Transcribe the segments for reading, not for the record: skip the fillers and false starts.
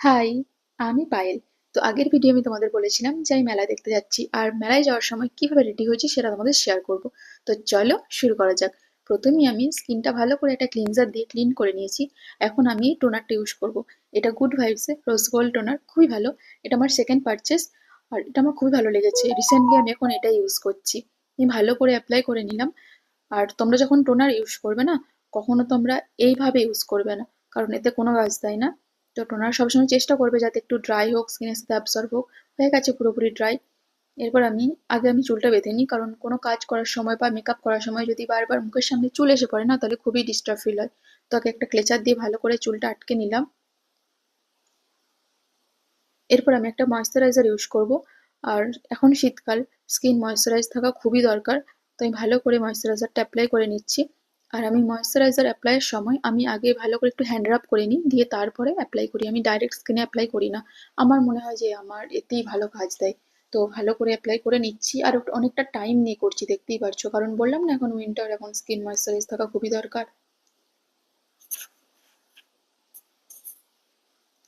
High, আমি পায়েল। তো আগের ভিডিও আমি তোমাদের বলেছিলাম যে আমি মেলায় দেখতে যাচ্ছি আর মেলায় যাওয়ার সময় কিভাবে রেডি হয়েছি সেটা তোমাদের শেয়ার করব। তো চলো শুরু করা যাক। প্রথমেই আমি স্কিনটা ভালো করে একটা ক্লিনজার দিয়ে ক্লিন করে নিয়েছি। এখন আমি এই টোনারটা ইউজ করব। এটা গুড ভাইবসের রোজ গোল্ড টোনার, খুবই ভালো। এটা আমার সেকেন্ড পারচেস আর এটা আমার খুবই ভালো লেগেছে। রিসেন্টলি আমি এখন এটা ইউজ করছি। আমি ভালো করে অ্যাপ্লাই করে নিলাম। আর তোমরা যখন টোনার ইউজ করবে না, কখনো তোমরা এইভাবে ইউজ করবে না, কারণ এতে কোনো কাজ দেয় না। তো টোনার সবসময় চেষ্টা করবে যাতে একটু ড্রাই হোক, স্কিনের সাথে অ্যাবসর্ব হোক। হয়ে গেছে পুরোপুরি ড্রাই। এরপর আগে আমি চুলটা বেঁধে নিই, কারণ কোনো কাজ করার সময় বা মেকআপ করার সময় যদি বারবার মুখের সামনে চুল এসে পড়ে না, তাহলে খুবই ডিস্টার্ব ফিল হয়। তো আগে একটা ক্লেচার দিয়ে ভালো করে চুলটা আটকে নিলাম। এরপর আমি একটা ময়েশ্চারাইজার ইউজ করব। আর এখন শীতকাল, স্কিন ময়েশ্চারাইজ থাকা খুবই দরকার। তো আমি ভালো করে ময়েশ্চারাইজারটা অ্যাপ্লাই করে নিচ্ছি। আর আমি ময়েশ্চারাইজার অ্যাপ্লাইয়ের সময় আমি আগে ভালো করে একটু হ্যান্ড রাব করে নিই, দিয়ে তারপরে অ্যাপ্লাই করি। আমি ডাইরেক্ট স্কিনে অ্যাপ্লাই করি না। আমার মনে হয় যে আমার এতেই ভালো কাজ দেয়। তো ভালো করে অ্যাপ্লাই করে নিচ্ছি আর অনেকটা টাইম নিয়ে করছি, দেখতেই পারছো, কারণ বললাম না এখন উইন্টার, এখন স্কিন ময়েশ্চারাইজ থাকা খুবই দরকার।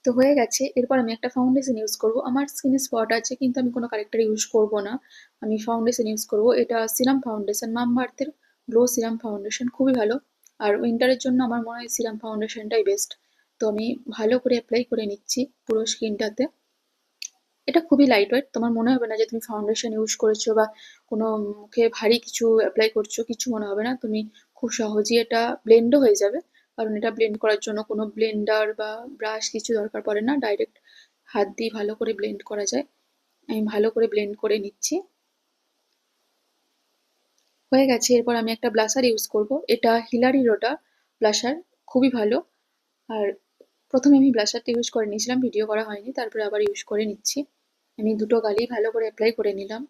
তো হয়ে গেছে। এরপর আমি একটা ফাউন্ডেশন ইউজ করব। আমার স্কিনে স্পট আছে কিন্তু আমি কোনো কারেক্টার ইউজ করব না। আমি ফাউন্ডেশন ইউজ করব। এটা সিরাম ফাউন্ডেশন, মামআর্থের গ্লো সিরাম ফাউন্ডেশন, খুবই ভালো। আর উইন্টারের জন্য আমার মনে হয় সিরাম ফাউন্ডেশনটাই বেস্ট। তো আমি ভালো করে অ্যাপ্লাই করে নিচ্ছি পুরো স্কিনটাতে। এটা খুবই লাইট ওয়েট, তোমার মনে হবে না যে তুমি ফাউন্ডেশন ইউজ করেছো বা কোনো মুখে ভারী কিছু অ্যাপ্লাই করছো, কিছু মনে হবে না। তুমি খুব সহজেই এটা ব্লেন্ডও হয়ে যাবে, কারণ এটা ব্লেন্ড করার জন্য কোনো ব্লেন্ডার বা ব্রাশ কিছু দরকার পড়ে না, ডাইরেক্ট হাত দিয়ে ভালো করে ব্লেন্ড করা যায়। আমি ভালো করে ব্লেন্ড করে নিচ্ছি। হয়ে গেছে। এরপর আমি একটা ব্লাশার ইউজ করব। এটা হিলারি রোডা ব্লাশার, খুবই ভালো। আর প্রথমে আমি ব্লাশারটা ইউজ করে নিয়েছিলাম, ভিডিও করা হয়নি, তারপরে আবার ইউজ করে নিচ্ছি। আমি দুটো গালেই ভালো করে অ্যাপ্লাই করে নিলাম।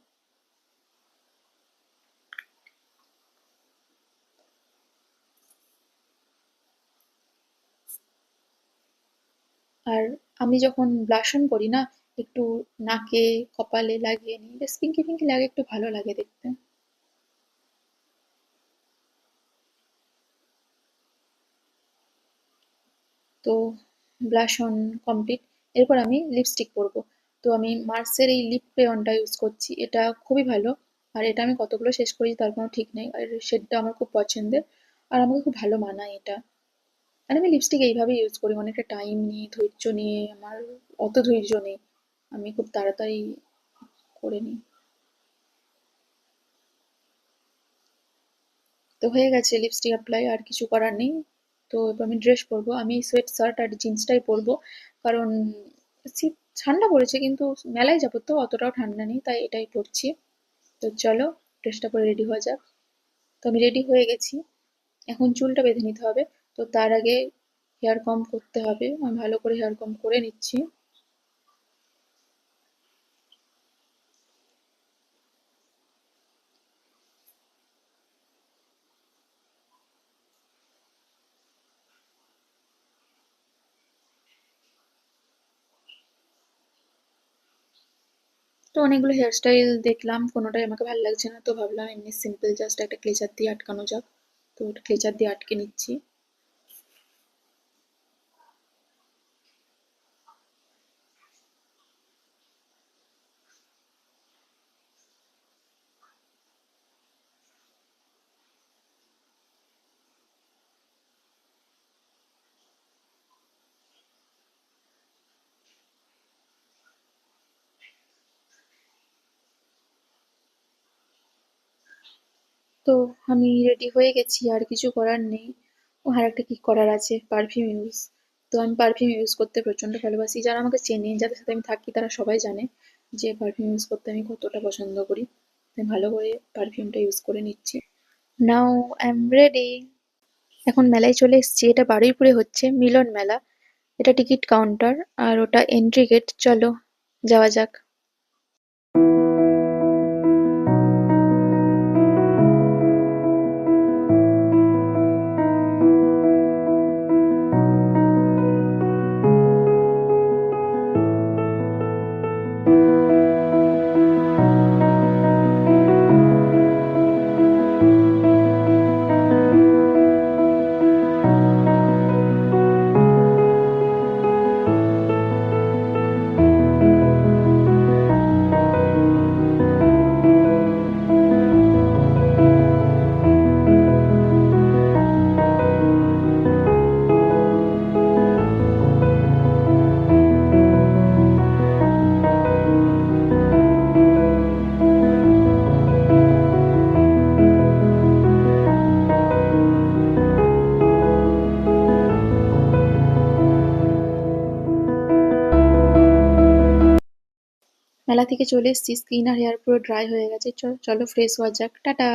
আর আমি যখন ব্লাশ অন করি না, একটু নাকে, কপালে লাগিয়ে নিই, বেশ পিঙ্কি পিঙ্কি লাগে, একটু ভালো লাগে দেখতে। তো ব্লাশ অন কমপ্লিট। এরপর আমি লিপস্টিক পরবো। তো আমি মার্সের এই লিপ ক্রেয়নটা ইউজ করছি, এটা খুবই ভালো। আর এটা আমি কতগুলো শেষ করেছি তার কোনো ঠিক নেই, আর শেডটা আমার খুব পছন্দের। আর আমাকে খুব ভালো মানায় এটা। আর আমি লিপস্টিক এইভাবে ইউজ করি, অনেকটা টাইম নিয়ে, ধৈর্য নিয়ে। আমার অত ধৈর্য নেই, আমি খুব তাড়াতাড়ি করে নিই। তো হয়ে গেছে লিপস্টিক অ্যাপ্লাই, আর কিছু করার নেই। তো এবার আমি ড্রেস পরবো। আমি সোয়েট শার্ট আর জিন্সটাই পরবো, কারণ শীত, ঠান্ডা পড়েছে কিন্তু মেলায় যাবো তো অতটাও ঠান্ডা নেই, তাই এটাই পরছি। তো চলো ড্রেসটা পরে রেডি হওয়া যাক। তো আমি রেডি হয়ে গেছি। এখন চুলটা বেঁধে নিতে হবে। তো তার আগে হেয়ার কম করতে হবে, আমি ভালো করে হেয়ার কম করে নিচ্ছি। তো অনেকগুলো হেয়ারস্টাইল দেখলাম, কোনোটাই আমাকে ভালো লাগছে না, তো ভাবলাম এমনি সিম্পল জাস্ট একটা ক্লেচার দিয়ে আটকানো যাক। তো ক্লেচার দিয়ে আটকে নিচ্ছি। তো আমি রেডি হয়ে গেছি, আর কিছু করার নেই। ও আর একটা কি করার আছে, পারফিউম ইউজ। তো আমি পারফিউম ইউজ করতে প্রচন্ড ভালোবাসি। যারা আমাকে চেনে, যাদের সাথে আমি থাকি, তারা সবাই জানে যে পারফিউম ইউজ করতে আমি কতটা পছন্দ করি। তাই ভালো করে পারফিউমটা ইউজ করে নিচ্ছি। Now I am ready. এখন মেলায় চলে এসেছি। এটা বারুইপুরে হচ্ছে মিলন মেলা। এটা টিকিট কাউন্টার আর ওটা এন্ট্রি গেট। চলো যাওয়া যাক। মেলা থেকে চলে এসেছি, স্কিন আর হেয়ার পুরো ড্রাই হয়ে গেছে। চলো ফ্রেশ হওয়া যাক। টাটা।